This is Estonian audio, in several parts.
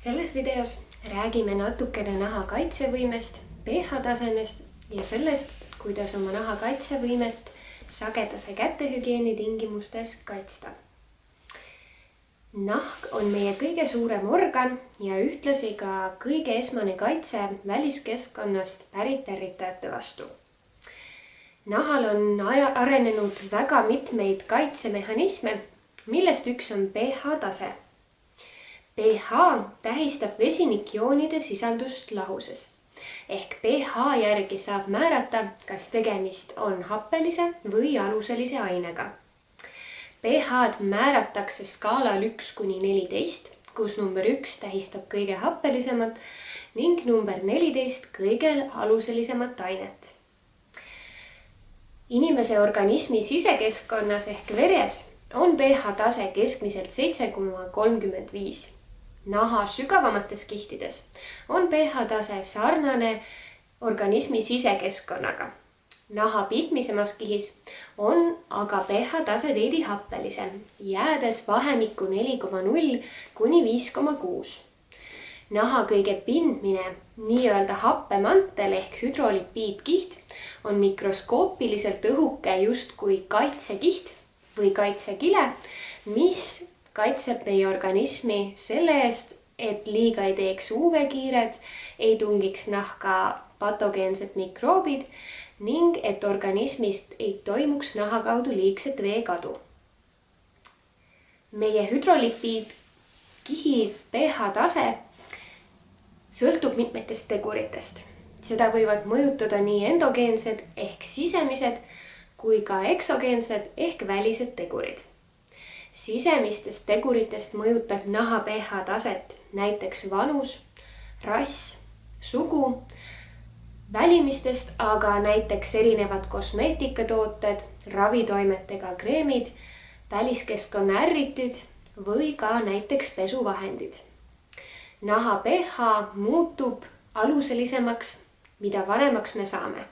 Selles videos räägime natukene naha kaitsevõimest, pH-tasemest ja sellest, kuidas oma naha kaitsevõimet sagedase kätehügieeni tingimustes kaitsta. Nahk on meie kõige suurem organ ja ühtlasi ka kõige esmane kaitse väliskeskkonnast pärit ärritajate vastu. Nahal on arenenud väga mitmeid kaitsemehhanisme, millest üks on pH-tase. pH tähistab vesinikjoonide sisaldust lahuses. Ehk pH järgi saab määrata, kas tegemist on happelise või aluselise ainega. pH-d määratakse skaalal 1–14, kus number 1 tähistab kõige happelisemat ning number 14 kõige aluselisemat ainet. Inimese organismi sisekeskkonnas ehk veres on pH-tase keskmiselt 7,35. Naha sügavamates kihtides on pH-tase sarnane organismi sisekeskkonnaga. Naha pitmisemas kihis on aga pH-tase veidi happelisem, jäädes vahemikku 4,0 kuni 5,6. Naha kõige pindmine, nii-öelda happemantel ehk hüdrolipiidkiht on mikroskoopiliselt õhuke justkui kaitsekiht või kaitsekile, mis kaitseb meie organismi selle eest, et liiga ei teeks UV-kiired, ei tungiks nahka patogeensed mikroobid ning et organismist ei toimuks naha kaudu liigset veekadu. Meie hüdrolipiidkihi pH-tase sõltub mitmetest teguritest. Seda võivad mõjutada nii endogeensed ehk sisemised kui ka eksogeensed ehk välised tegurid. Sisemistest teguritest mõjutab naha pH-taset näiteks vanus, rass, sugu, välimistest aga näiteks erinevad kosmeetikatooted, ravitoimetega kreemid, väliskeskkonna ärritid või ka näiteks pesuvahendid. Naha pH muutub aluselisemaks, mida vanemaks me saame.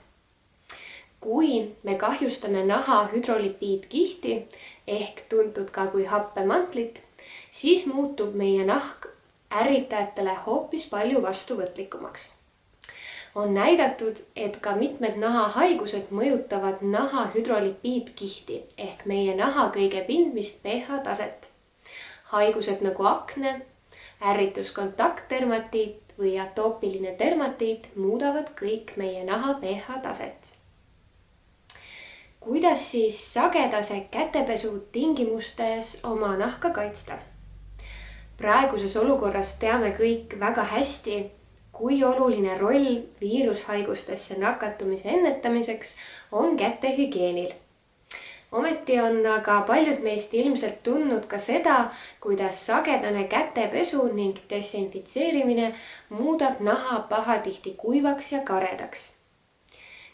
Kui me kahjustame naha hüdrolipiidkihti ehk tuntud ka kui happemantlit, siis muutub meie nahk ärritajatele hoopis palju vastuvõtlikumaks. On näidatud, et ka mitmed nahahaigused mõjutavad naha hüdrolipiidkihti ehk meie naha kõige pindmist pH-taset. Haigused nagu akne, ärrituskontaktdermatiit või atoopiline dermatiit muudavad kõik meie naha pH-taset. Kuidas siis sagedase kätepesu tingimustes oma nahka kaitsta? Praeguses olukorras teame kõik väga hästi, kui oluline roll viirushaigustesse nakatumise ennetamiseks on kätehügieenil. Ometi on aga paljud meist ilmselt tundnud ka seda, kuidas sagedane kätepesu ning desinfitseerimine muudab naha pahatihti kuivaks ja karedaks.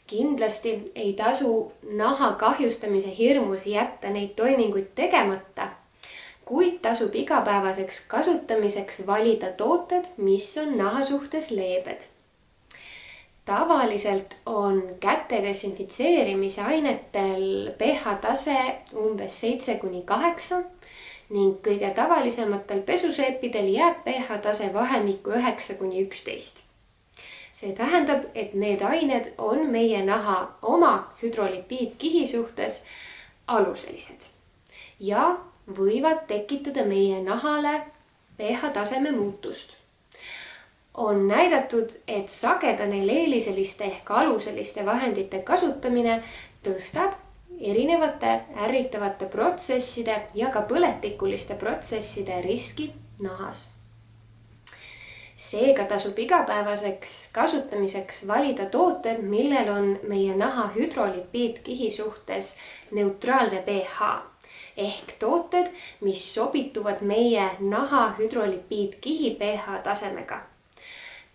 Kindlasti ei tasu naha kahjustamise hirmus jätta neid toiminguid tegemata, kuid tasub igapäevaseks kasutamiseks valida tooted, mis on naha suhtes leebed. Tavaliselt on käte desinfitseerimise ainetel pH-tase umbes 7–8 ning kõige tavalisematel pesuseepidel jääb pH-tase vahemikku 9–11. See tähendab, et need ained on meie naha oma hüdrolipiidkihi suhtes aluselised ja võivad tekitada meie nahale pH-taseme muutust. On näidatud, et sagedane leeliseliste ehk aluseliste vahendite kasutamine tõstab erinevate ärritavate protsesside ja ka põletikuliste protsesside riski nahas. Seega tasub igapäevaseks kasutamiseks valida tooted, millel on meie naha hüdrolipiidkihi suhtes neutraalne pH ehk tooted, mis sobituvad meie naha hüdrolipiidkihi pH-tasemega.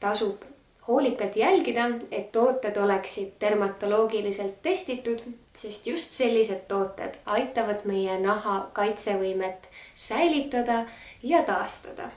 Tasub hoolikalt jälgida, et tooted oleksid dermatoloogiliselt testitud, sest just sellised tooted aitavad meie naha kaitsevõimet säilitada ja taastada.